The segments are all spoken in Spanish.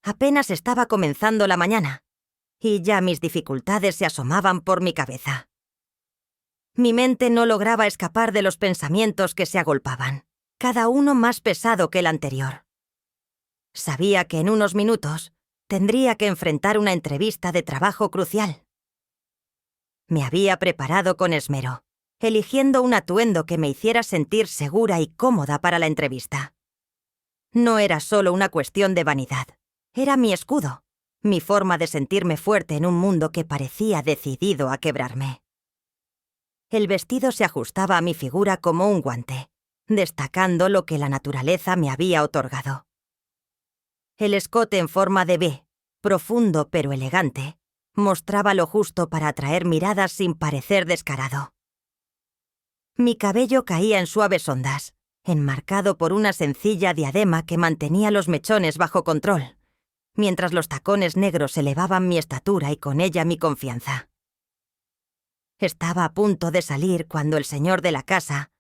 Apenas estaba comenzando la mañana, y ya mis dificultades se asomaban por mi cabeza. Mi mente no lograba escapar de los pensamientos que se agolpaban, cada uno más pesado que el anterior. Sabía que en unos minutos tendría que enfrentar una entrevista de trabajo crucial. Me había preparado con esmero, eligiendo un atuendo que me hiciera sentir segura y cómoda para la entrevista. No era solo una cuestión de vanidad, era mi escudo, mi forma de sentirme fuerte en un mundo que parecía decidido a quebrarme. El vestido se ajustaba a mi figura como un guante, destacando lo que la naturaleza me había otorgado. El escote en forma de V, profundo pero elegante, mostraba lo justo para atraer miradas sin parecer descarado. Mi cabello caía en suaves ondas, enmarcado por una sencilla diadema que mantenía los mechones bajo control, mientras los tacones negros elevaban mi estatura y con ella mi confianza. Estaba a punto de salir cuando el señor de la casa,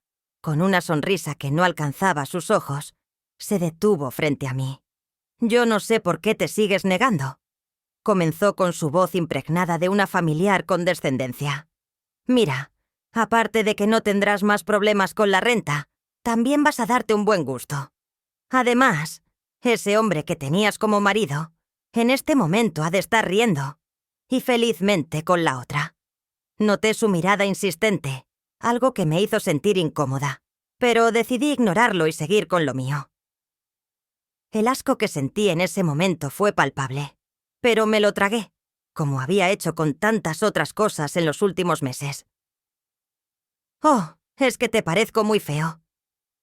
con una sonrisa que no alcanzaba sus ojos, se detuvo frente a mí. «Yo no sé por qué te sigues negando», comenzó con su voz impregnada de una familiar condescendencia. «Mira, aparte de que no tendrás más problemas con la renta, también vas a darte un buen gusto. Además, ese hombre que tenías como marido, en este momento ha de estar riendo, y felizmente con la otra». Noté su mirada insistente, algo que me hizo sentir incómoda, pero decidí ignorarlo y seguir con lo mío. El asco que sentí en ese momento fue palpable, pero me lo tragué, como había hecho con tantas otras cosas en los últimos meses. «Oh, es que te parezco muy feo»,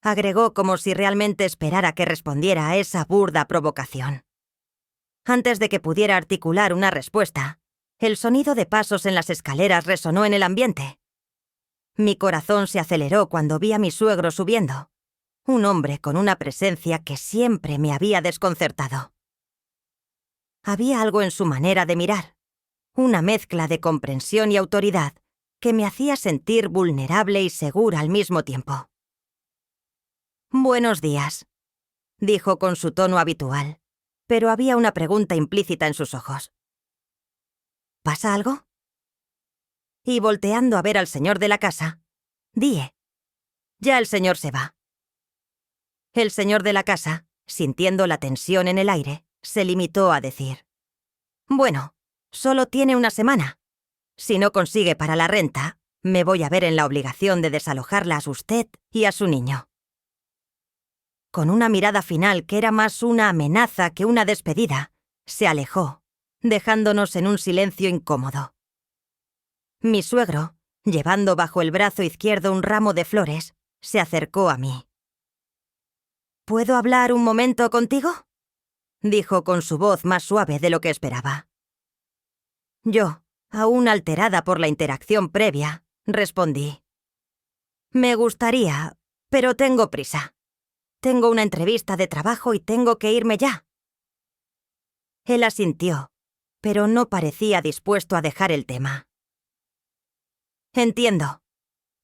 agregó como si realmente esperara que respondiera a esa burda provocación. Antes de que pudiera articular una respuesta, el sonido de pasos en las escaleras resonó en el ambiente. Mi corazón se aceleró cuando vi a mi suegro subiendo, un hombre con una presencia que siempre me había desconcertado. Había algo en su manera de mirar, una mezcla de comprensión y autoridad que me hacía sentir vulnerable y segura al mismo tiempo. «Buenos días», dijo con su tono habitual, pero había una pregunta implícita en sus ojos. «¿Pasa algo?» Y volteando a ver al señor de la casa, dije: «Ya el señor se va». El señor de la casa, sintiendo la tensión en el aire, se limitó a decir: «Bueno, solo tiene una semana. Si no consigue para la renta, me voy a ver en la obligación de desalojarla a usted y a su niño». Con una mirada final que era más una amenaza que una despedida, se alejó, dejándonos en un silencio incómodo. Mi suegro, llevando bajo el brazo izquierdo un ramo de flores, se acercó a mí. «¿Puedo hablar un momento contigo?», dijo con su voz más suave de lo que esperaba. Yo, aún alterada por la interacción previa, respondí: «Me gustaría, pero tengo prisa. Tengo una entrevista de trabajo y tengo que irme ya». Él asintió, pero no parecía dispuesto a dejar el tema. «Entiendo»,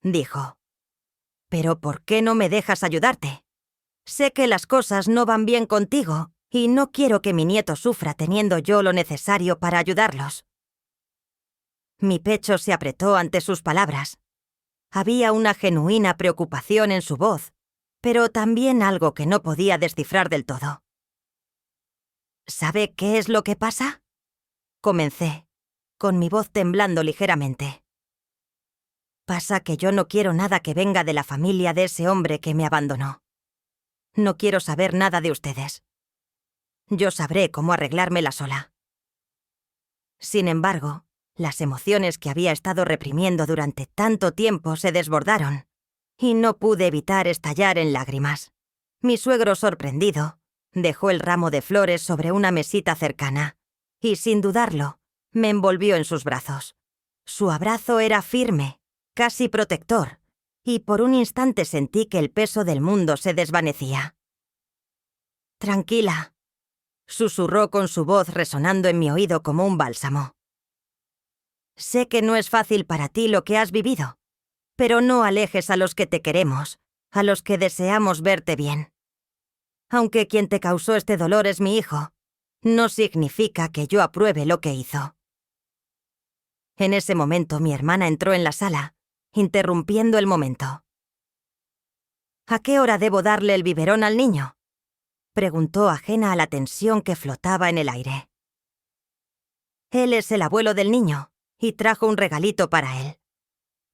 dijo. «Pero ¿por qué no me dejas ayudarte? Sé que las cosas no van bien contigo y no quiero que mi nieto sufra teniendo yo lo necesario para ayudarlos». Mi pecho se apretó ante sus palabras. Había una genuina preocupación en su voz, pero también algo que no podía descifrar del todo. «¿Sabe qué es lo que pasa?», comencé, con mi voz temblando ligeramente. «Pasa que yo no quiero nada que venga de la familia de ese hombre que me abandonó. No quiero saber nada de ustedes. Yo sabré cómo arreglármela sola». Sin embargo, las emociones que había estado reprimiendo durante tanto tiempo se desbordaron, y no pude evitar estallar en lágrimas. Mi suegro, sorprendido, dejó el ramo de flores sobre una mesita cercana, y sin dudarlo, me envolvió en sus brazos. Su abrazo era firme, casi protector, y por un instante sentí que el peso del mundo se desvanecía. «Tranquila», susurró con su voz resonando en mi oído como un bálsamo. «Sé que no es fácil para ti lo que has vivido, pero no alejes a los que te queremos, a los que deseamos verte bien. Aunque quien te causó este dolor es mi hijo, no significa que yo apruebe lo que hizo. En ese momento mi hermana entró en la sala, interrumpiendo el momento. ¿A qué hora debo darle el biberón al niño?, preguntó, ajena a la tensión que flotaba en el aire. Él es el abuelo del niño y trajo un regalito para él,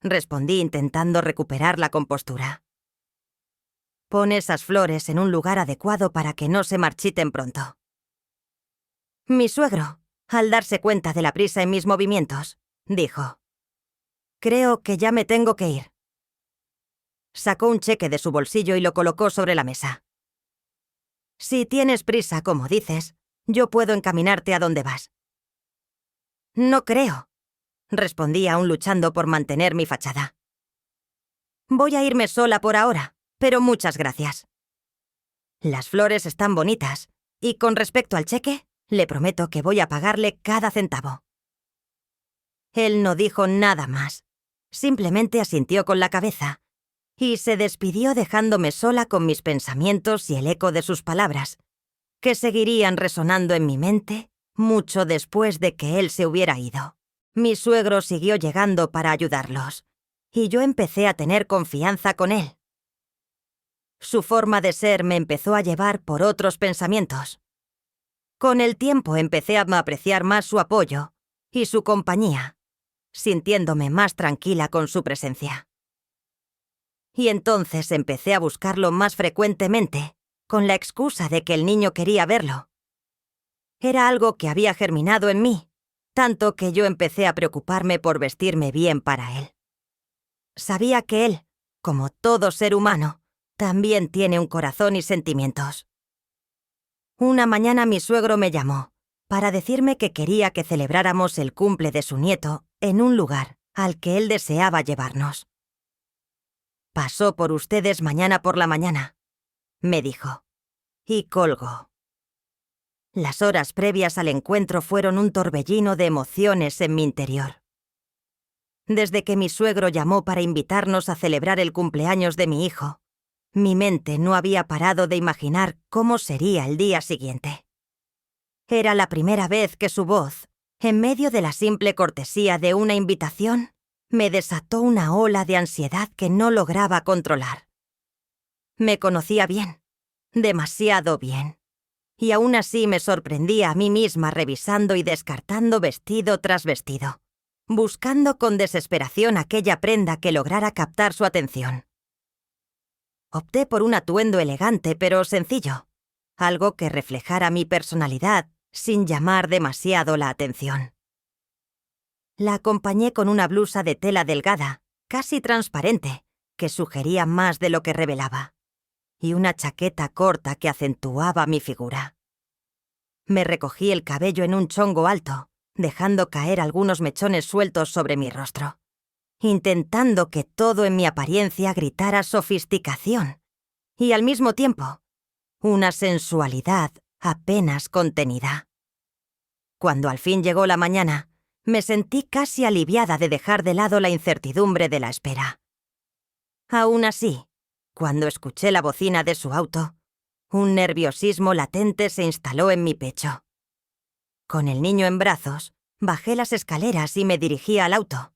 respondí, intentando recuperar la compostura. Pon esas flores en un lugar adecuado para que no se marchiten pronto. Mi suegro, al darse cuenta de la prisa en mis movimientos, dijo: «Creo que ya me tengo que ir». Sacó un cheque de su bolsillo y lo colocó sobre la mesa. «Si tienes prisa, como dices, yo puedo encaminarte a donde vas». «No creo», respondí, aún luchando por mantener mi fachada. «Voy a irme sola por ahora, pero muchas gracias. Las flores están bonitas, y con respecto al cheque, le prometo que voy a pagarle cada centavo». Él no dijo nada más, simplemente asintió con la cabeza, y se despidió dejándome sola con mis pensamientos y el eco de sus palabras, que seguirían resonando en mi mente mucho después de que él se hubiera ido. Mi suegro siguió llegando para ayudarlos, y yo empecé a tener confianza con él. Su forma de ser me empezó a llevar por otros pensamientos. Con el tiempo empecé a apreciar más su apoyo y su compañía, sintiéndome más tranquila con su presencia. Y entonces empecé a buscarlo más frecuentemente, con la excusa de que el niño quería verlo. Era algo que había germinado en mí, tanto que yo empecé a preocuparme por vestirme bien para él. Sabía que él, como todo ser humano, también tiene un corazón y sentimientos. Una mañana mi suegro me llamó para decirme que quería que celebráramos el cumple de su nieto en un lugar al que él deseaba llevarnos. «Pasó por ustedes mañana por la mañana», me dijo, y colgó. Las horas previas al encuentro fueron un torbellino de emociones en mi interior. Desde que mi suegro llamó para invitarnos a celebrar el cumpleaños de mi hijo, mi mente no había parado de imaginar cómo sería el día siguiente. Era la primera vez que su voz, en medio de la simple cortesía de una invitación, me desató una ola de ansiedad que no lograba controlar. Me conocía bien, demasiado bien, y aún así me sorprendía a mí misma revisando y descartando vestido tras vestido, buscando con desesperación aquella prenda que lograra captar su atención. Opté por un atuendo elegante pero sencillo, algo que reflejara mi personalidad sin llamar demasiado la atención. La acompañé con una blusa de tela delgada, casi transparente, que sugería más de lo que revelaba, y una chaqueta corta que acentuaba mi figura. Me recogí el cabello en un chongo alto, dejando caer algunos mechones sueltos sobre mi rostro, intentando que todo en mi apariencia gritara sofisticación y, al mismo tiempo, una sensualidad apenas contenida. Cuando al fin llegó la mañana, me sentí casi aliviada de dejar de lado la incertidumbre de la espera. Aún así, cuando escuché la bocina de su auto, un nerviosismo latente se instaló en mi pecho. Con el niño en brazos, bajé las escaleras y me dirigí al auto.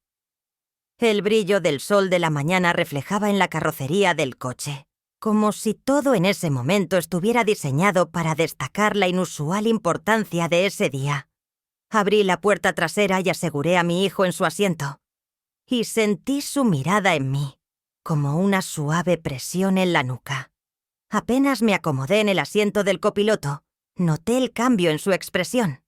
El brillo del sol de la mañana reflejaba en la carrocería del coche, como si todo en ese momento estuviera diseñado para destacar la inusual importancia de ese día. Abrí la puerta trasera y aseguré a mi hijo en su asiento, y sentí su mirada en mí, como una suave presión en la nuca. Apenas me acomodé en el asiento del copiloto, noté el cambio en su expresión.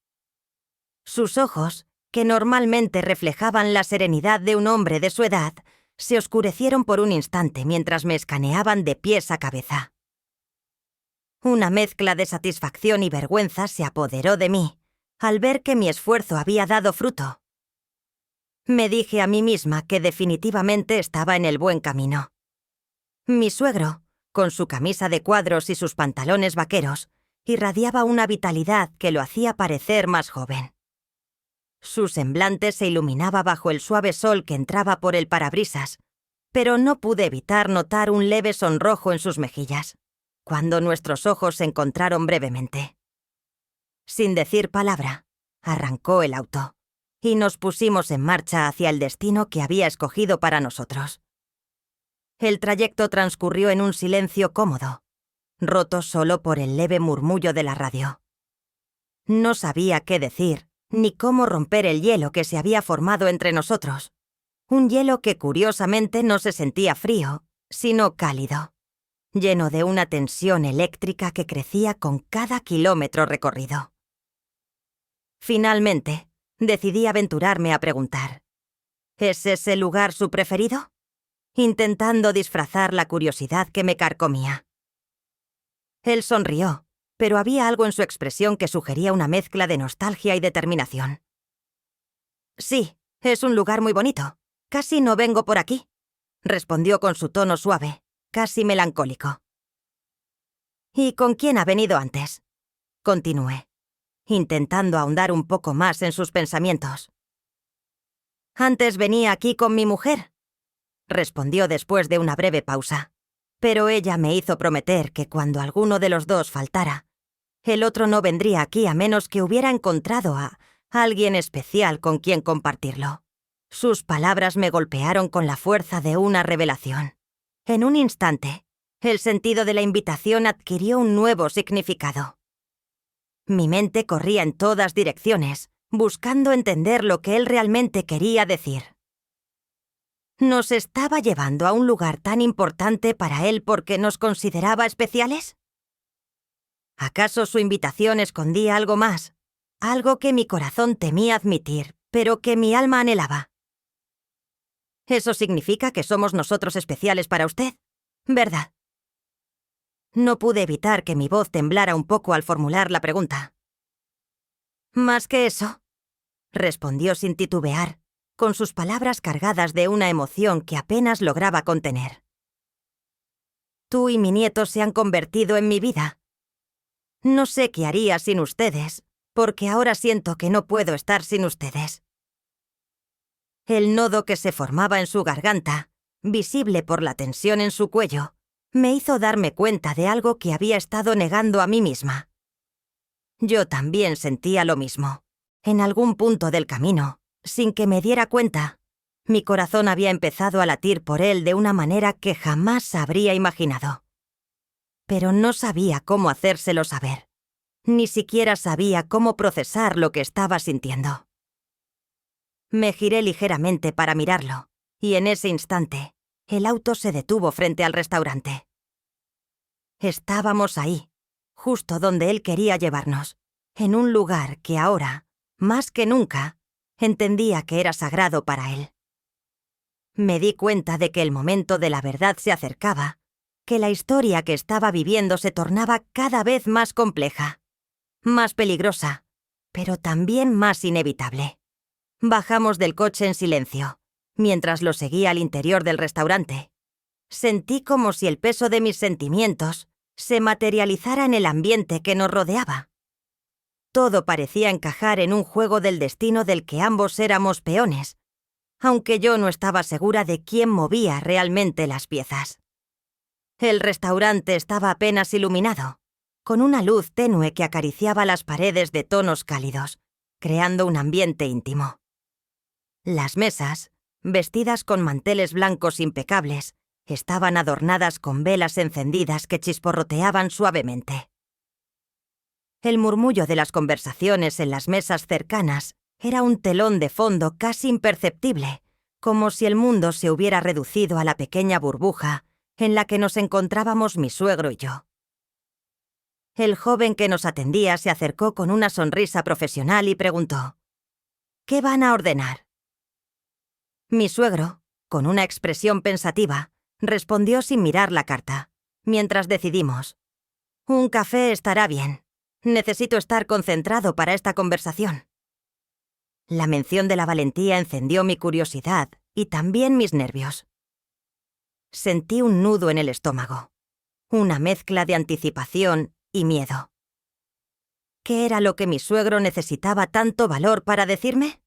Sus ojos, que normalmente reflejaban la serenidad de un hombre de su edad, se oscurecieron por un instante mientras me escaneaban de pies a cabeza. Una mezcla de satisfacción y vergüenza se apoderó de mí al ver que mi esfuerzo había dado fruto. Me dije a mí misma que definitivamente estaba en el buen camino. Mi suegro, con su camisa de cuadros y sus pantalones vaqueros, irradiaba una vitalidad que lo hacía parecer más joven. Su semblante se iluminaba bajo el suave sol que entraba por el parabrisas, pero no pude evitar notar un leve sonrojo en sus mejillas, cuando nuestros ojos se encontraron brevemente. Sin decir palabra, arrancó el auto y nos pusimos en marcha hacia el destino que había escogido para nosotros. El trayecto transcurrió en un silencio cómodo, roto solo por el leve murmullo de la radio. No sabía qué decir, ni cómo romper el hielo que se había formado entre nosotros. Un hielo que curiosamente no se sentía frío, sino cálido, lleno de una tensión eléctrica que crecía con cada kilómetro recorrido. Finalmente, decidí aventurarme a preguntar: ¿es ese lugar su preferido? Intentando disfrazar la curiosidad que me carcomía. Él sonrió, pero había algo en su expresión que sugería una mezcla de nostalgia y determinación. «Sí, es un lugar muy bonito. Casi no vengo por aquí», respondió con su tono suave, casi melancólico. «¿Y con quién ha venido antes?», continué, intentando ahondar un poco más en sus pensamientos. «Antes venía aquí con mi mujer», respondió después de una breve pausa, pero ella me hizo prometer que cuando alguno de los dos faltara, el otro no vendría aquí a menos que hubiera encontrado a alguien especial con quien compartirlo. Sus palabras me golpearon con la fuerza de una revelación. En un instante, el sentido de la invitación adquirió un nuevo significado. Mi mente corría en todas direcciones, buscando entender lo que él realmente quería decir. ¿Nos estaba llevando a un lugar tan importante para él porque nos consideraba especiales? ¿Acaso su invitación escondía algo más? Algo que mi corazón temía admitir, pero que mi alma anhelaba. ¿Eso significa que somos nosotros especiales para usted? ¿Verdad? No pude evitar que mi voz temblara un poco al formular la pregunta. «Más que eso», respondió sin titubear, con sus palabras cargadas de una emoción que apenas lograba contener. «Tú y mi nieto se han convertido en mi vida. No sé qué haría sin ustedes, porque ahora siento que no puedo estar sin ustedes». El nodo que se formaba en su garganta, visible por la tensión en su cuello, me hizo darme cuenta de algo que había estado negando a mí misma. Yo también sentía lo mismo. En algún punto del camino, sin que me diera cuenta, mi corazón había empezado a latir por él de una manera que jamás habría imaginado. Pero no sabía cómo hacérselo saber. Ni siquiera sabía cómo procesar lo que estaba sintiendo. Me giré ligeramente para mirarlo, y en ese instante, el auto se detuvo frente al restaurante. Estábamos ahí, justo donde él quería llevarnos, en un lugar que ahora, más que nunca, entendía que era sagrado para él. Me di cuenta de que el momento de la verdad se acercaba, que la historia que estaba viviendo se tornaba cada vez más compleja, más peligrosa, pero también más inevitable. Bajamos del coche en silencio, mientras lo seguía al interior del restaurante. Sentí como si el peso de mis sentimientos se materializara en el ambiente que nos rodeaba. Todo parecía encajar en un juego del destino del que ambos éramos peones, aunque yo no estaba segura de quién movía realmente las piezas. El restaurante estaba apenas iluminado, con una luz tenue que acariciaba las paredes de tonos cálidos, creando un ambiente íntimo. Las mesas, vestidas con manteles blancos impecables, estaban adornadas con velas encendidas que chisporroteaban suavemente. El murmullo de las conversaciones en las mesas cercanas era un telón de fondo casi imperceptible, como si el mundo se hubiera reducido a la pequeña burbuja en la que nos encontrábamos mi suegro y yo. El joven que nos atendía se acercó con una sonrisa profesional y preguntó: «¿Qué van a ordenar?». Mi suegro, con una expresión pensativa, respondió sin mirar la carta, mientras decidimos: «Un café estará bien. Necesito estar concentrado para esta conversación». La mención de la valentía encendió mi curiosidad y también mis nervios. Sentí un nudo en el estómago, una mezcla de anticipación y miedo. ¿Qué era lo que mi suegro necesitaba tanto valor para decirme?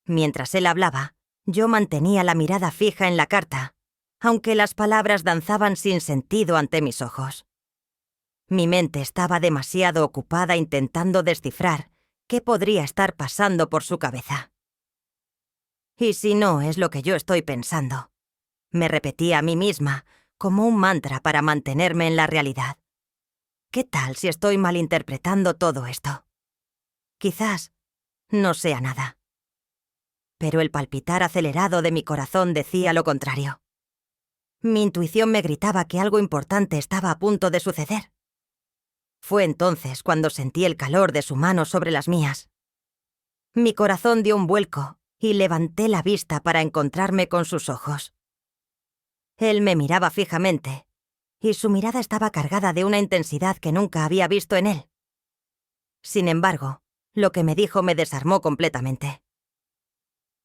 Mientras él hablaba, yo mantenía la mirada fija en la carta, aunque las palabras danzaban sin sentido ante mis ojos. Mi mente estaba demasiado ocupada intentando descifrar qué podría estar pasando por su cabeza. ¿Y si no es lo que yo estoy pensando? Me repetía a mí misma, como un mantra para mantenerme en la realidad. ¿Qué tal si estoy malinterpretando todo esto? Quizás no sea nada. Pero el palpitar acelerado de mi corazón decía lo contrario. Mi intuición me gritaba que algo importante estaba a punto de suceder. Fue entonces cuando sentí el calor de su mano sobre las mías. Mi corazón dio un vuelco y levanté la vista para encontrarme con sus ojos. Él me miraba fijamente, y su mirada estaba cargada de una intensidad que nunca había visto en él. Sin embargo, lo que me dijo me desarmó completamente.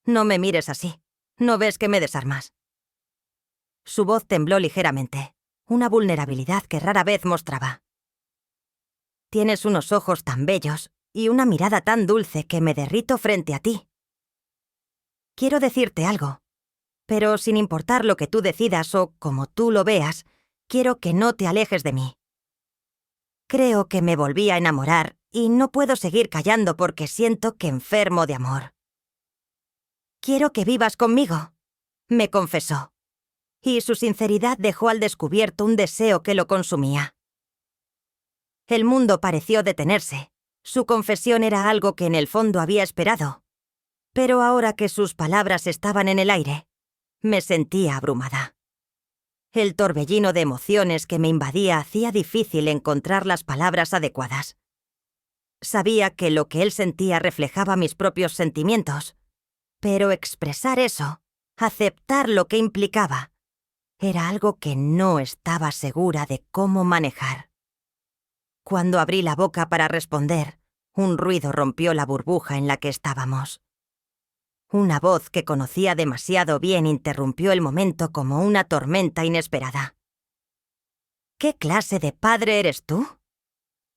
«No me mires así. ¿No ves que me desarmas?» Su voz tembló ligeramente, una vulnerabilidad que rara vez mostraba. «Tienes unos ojos tan bellos y una mirada tan dulce que me derrito frente a ti. Quiero decirte algo, pero sin importar lo que tú decidas o como tú lo veas, quiero que no te alejes de mí. Creo que me volví a enamorar y no puedo seguir callando porque siento que enfermo de amor. Quiero que vivas conmigo», me confesó, y su sinceridad dejó al descubierto un deseo que lo consumía. El mundo pareció detenerse. Su confesión era algo que en el fondo había esperado. Pero ahora que sus palabras estaban en el aire, me sentía abrumada. El torbellino de emociones que me invadía hacía difícil encontrar las palabras adecuadas. Sabía que lo que él sentía reflejaba mis propios sentimientos, pero expresar eso, aceptar lo que implicaba, era algo que no estaba segura de cómo manejar. Cuando abrí la boca para responder, un ruido rompió la burbuja en la que estábamos. Una voz que conocía demasiado bien interrumpió el momento como una tormenta inesperada. «¿Qué clase de padre eres tú?»,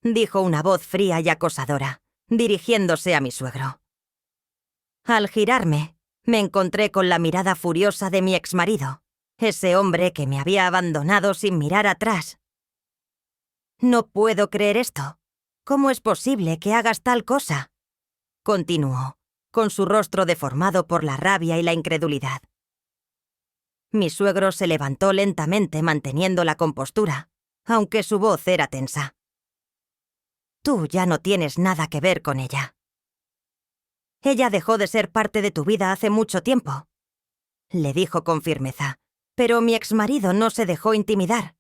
dijo una voz fría y acosadora, dirigiéndose a mi suegro. Al girarme, me encontré con la mirada furiosa de mi exmarido, ese hombre que me había abandonado sin mirar atrás. «No puedo creer esto. ¿Cómo es posible que hagas tal cosa?», continuó, con su rostro deformado por la rabia y la incredulidad. Mi suegro se levantó lentamente manteniendo la compostura, aunque su voz era tensa. «Tú ya no tienes nada que ver con ella. Ella dejó de ser parte de tu vida hace mucho tiempo», le dijo con firmeza, pero mi exmarido no se dejó intimidar.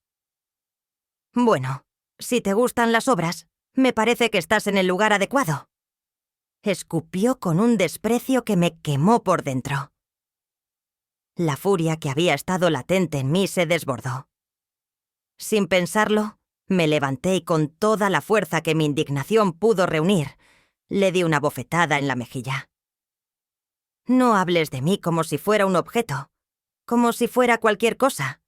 «Bueno, si te gustan las obras, me parece que estás en el lugar adecuado», escupió con un desprecio que me quemó por dentro. La furia que había estado latente en mí se desbordó. Sin pensarlo, me levanté y con toda la fuerza que mi indignación pudo reunir, le di una bofetada en la mejilla. «No hables de mí como si fuera un objeto, como si fuera cualquier cosa»,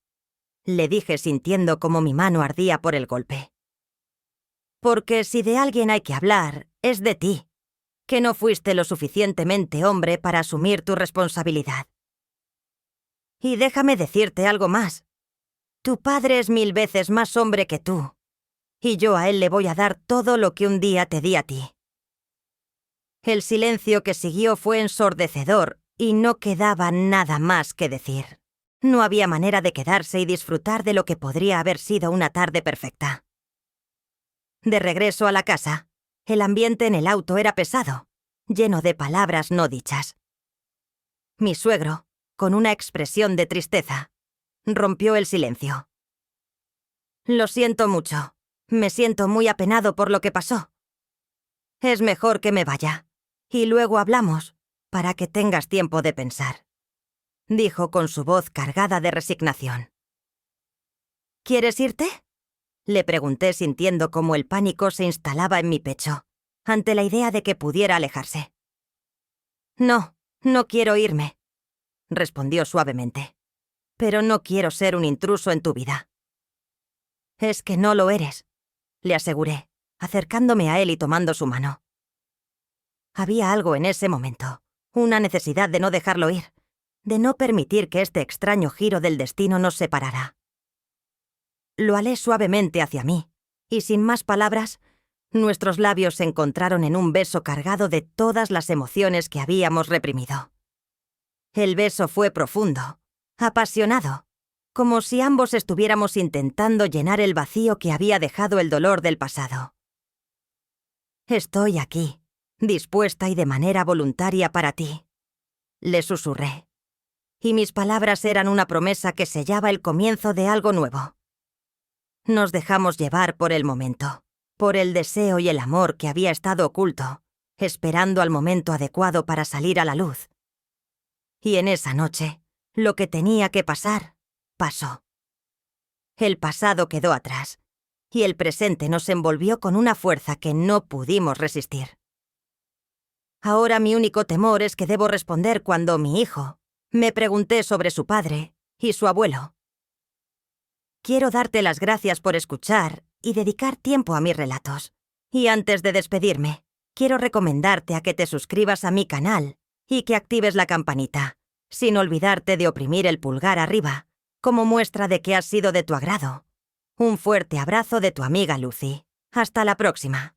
le dije sintiendo como mi mano ardía por el golpe. «Porque si de alguien hay que hablar, es de ti, que no fuiste lo suficientemente hombre para asumir tu responsabilidad. Y déjame decirte algo más. Tu padre es 1000 veces más hombre que tú, y yo a él le voy a dar todo lo que un día te di a ti». El silencio que siguió fue ensordecedor y no quedaba nada más que decir. No había manera de quedarse y disfrutar de lo que podría haber sido una tarde perfecta. De regreso a la casa, el ambiente en el auto era pesado, lleno de palabras no dichas. Mi suegro, con una expresión de tristeza, rompió el silencio. «Lo siento mucho. Me siento muy apenado por lo que pasó. Es mejor que me vaya, y luego hablamos, para que tengas tiempo de pensar», dijo con su voz cargada de resignación. «¿Quieres irte?», le pregunté sintiendo cómo el pánico se instalaba en mi pecho, ante la idea de que pudiera alejarse. «No, no quiero irme», respondió suavemente. «Pero no quiero ser un intruso en tu vida». «Es que no lo eres», le aseguré, acercándome a él y tomando su mano. Había algo en ese momento, una necesidad de no dejarlo ir, de no permitir que este extraño giro del destino nos separara. Lo alé suavemente hacia mí, Y sin más palabras, nuestros labios se encontraron en un beso cargado de todas las emociones que habíamos reprimido. El beso fue profundo, apasionado, como si ambos estuviéramos intentando llenar el vacío que había dejado el dolor del pasado. «Estoy aquí, dispuesta y de manera voluntaria para ti», le susurré. Y mis palabras eran una promesa que sellaba el comienzo de algo nuevo. Nos dejamos llevar por el momento, por el deseo y el amor que había estado oculto, esperando al momento adecuado para salir a la luz. Y en esa noche, lo que tenía que pasar, pasó. El pasado quedó atrás, y el presente nos envolvió con una fuerza que no pudimos resistir. Ahora mi único temor es que debo responder cuando mi hijo me pregunté sobre su padre y su abuelo. Quiero darte las gracias por escuchar y dedicar tiempo a mis relatos. Y antes de despedirme, quiero recomendarte a que te suscribas a mi canal y que actives la campanita, sin olvidarte de oprimir el pulgar arriba, como muestra de que has sido de tu agrado. Un fuerte abrazo de tu amiga Lucy. Hasta la próxima.